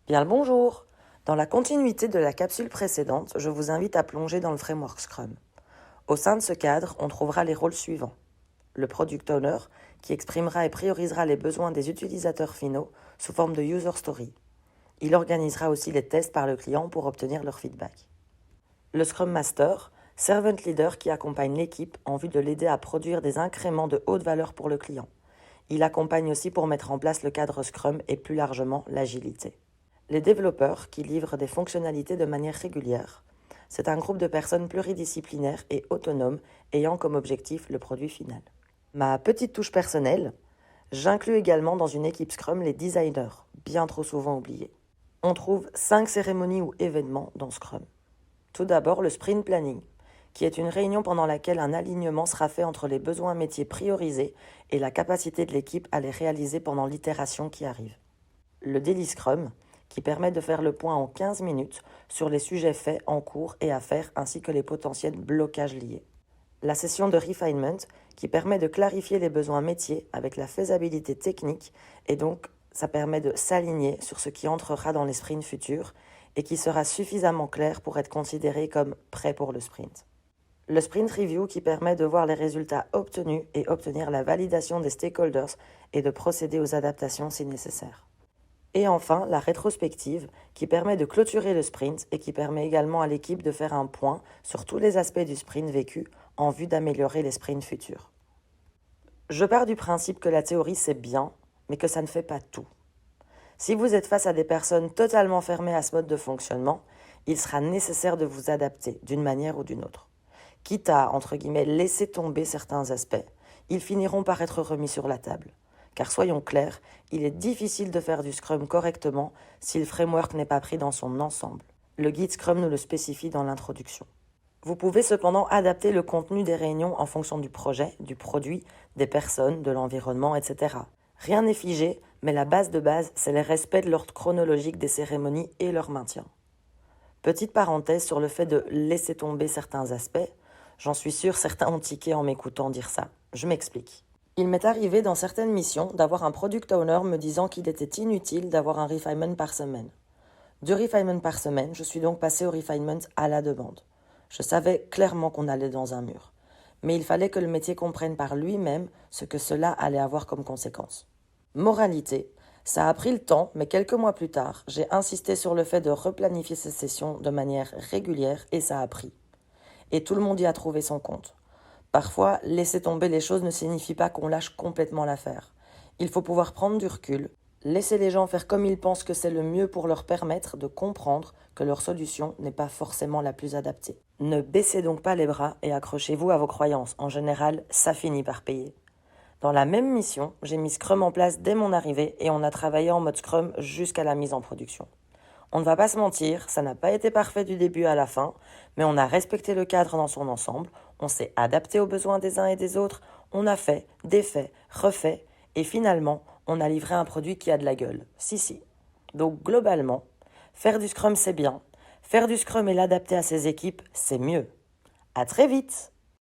Bien le bonjour! Dans la continuité de la capsule précédente, je vous invite à plonger dans le framework Scrum. Au sein de ce cadre, on trouvera les rôles suivants. Le Product Owner, qui exprimera et priorisera les besoins des utilisateurs finaux sous forme de User Story. Il organisera aussi les tests par le client pour obtenir leur feedback. Le Scrum Master, Servant Leader qui accompagne l'équipe en vue de l'aider à produire des incréments de haute valeur pour le client. Il accompagne aussi pour mettre en place le cadre Scrum et plus largement l'agilité. Les développeurs qui livrent des fonctionnalités de manière régulière. C'est un groupe de personnes pluridisciplinaires et autonomes ayant comme objectif le produit final. Ma petite touche personnelle, j'inclus également dans une équipe Scrum les designers, bien trop souvent oubliés. On trouve 5 cérémonies ou événements dans Scrum. Tout d'abord, le sprint planning, qui est une réunion pendant laquelle un alignement sera fait entre les besoins métiers priorisés et la capacité de l'équipe à les réaliser pendant l'itération qui arrive. Le daily Scrum, qui permet de faire le point en 15 minutes sur les sujets faits, en cours et à faire, ainsi que les potentiels blocages liés. La session de refinement, qui permet de clarifier les besoins métiers avec la faisabilité technique, et donc ça permet de s'aligner sur ce qui entrera dans les sprints futurs et qui sera suffisamment clair pour être considéré comme prêt pour le sprint. Le sprint review qui permet de voir les résultats obtenus et obtenir la validation des stakeholders et de procéder aux adaptations si nécessaire. Et enfin, la rétrospective qui permet de clôturer le sprint et qui permet également à l'équipe de faire un point sur tous les aspects du sprint vécu en vue d'améliorer les sprints futurs. Je pars du principe que la théorie c'est bien, mais que ça ne fait pas tout. Si vous êtes face à des personnes totalement fermées à ce mode de fonctionnement, il sera nécessaire de vous adapter d'une manière ou d'une autre. Quitte à, entre guillemets, laisser tomber certains aspects, ils finiront par être remis sur la table. Car soyons clairs, il est difficile de faire du Scrum correctement si le framework n'est pas pris dans son ensemble. Le guide Scrum nous le spécifie dans l'introduction. Vous pouvez cependant adapter le contenu des réunions en fonction du projet, du produit, des personnes, de l'environnement, etc. Rien n'est figé, mais la base de base, c'est le respect de l'ordre chronologique des cérémonies et leur maintien. Petite parenthèse sur le fait de laisser tomber certains aspects. J'en suis sûre, certains ont tiqué en m'écoutant dire ça. Je m'explique. Il m'est arrivé dans certaines missions d'avoir un product owner me disant qu'il était inutile d'avoir un refinement par semaine. 2 refinements par semaine, je suis donc passée au refinement à la demande. Je savais clairement qu'on allait dans un mur. Mais il fallait que le métier comprenne par lui-même ce que cela allait avoir comme conséquence. Moralité, ça a pris le temps, mais quelques mois plus tard, j'ai insisté sur le fait de replanifier ces sessions de manière régulière et ça a pris. Et tout le monde y a trouvé son compte. Parfois, laisser tomber les choses ne signifie pas qu'on lâche complètement l'affaire. Il faut pouvoir prendre du recul, laisser les gens faire comme ils pensent que c'est le mieux pour leur permettre de comprendre que leur solution n'est pas forcément la plus adaptée. Ne baissez donc pas les bras et accrochez-vous à vos croyances. En général, ça finit par payer. Dans la même mission, j'ai mis Scrum en place dès mon arrivée et on a travaillé en mode Scrum jusqu'à la mise en production. On ne va pas se mentir, ça n'a pas été parfait du début à la fin, mais on a respecté le cadre dans son ensemble, on s'est adapté aux besoins des uns et des autres, on a fait, défait, refait, et finalement, on a livré un produit qui a de la gueule. Si. Donc globalement, faire du Scrum c'est bien, faire du Scrum et l'adapter à ses équipes, c'est mieux. À très vite!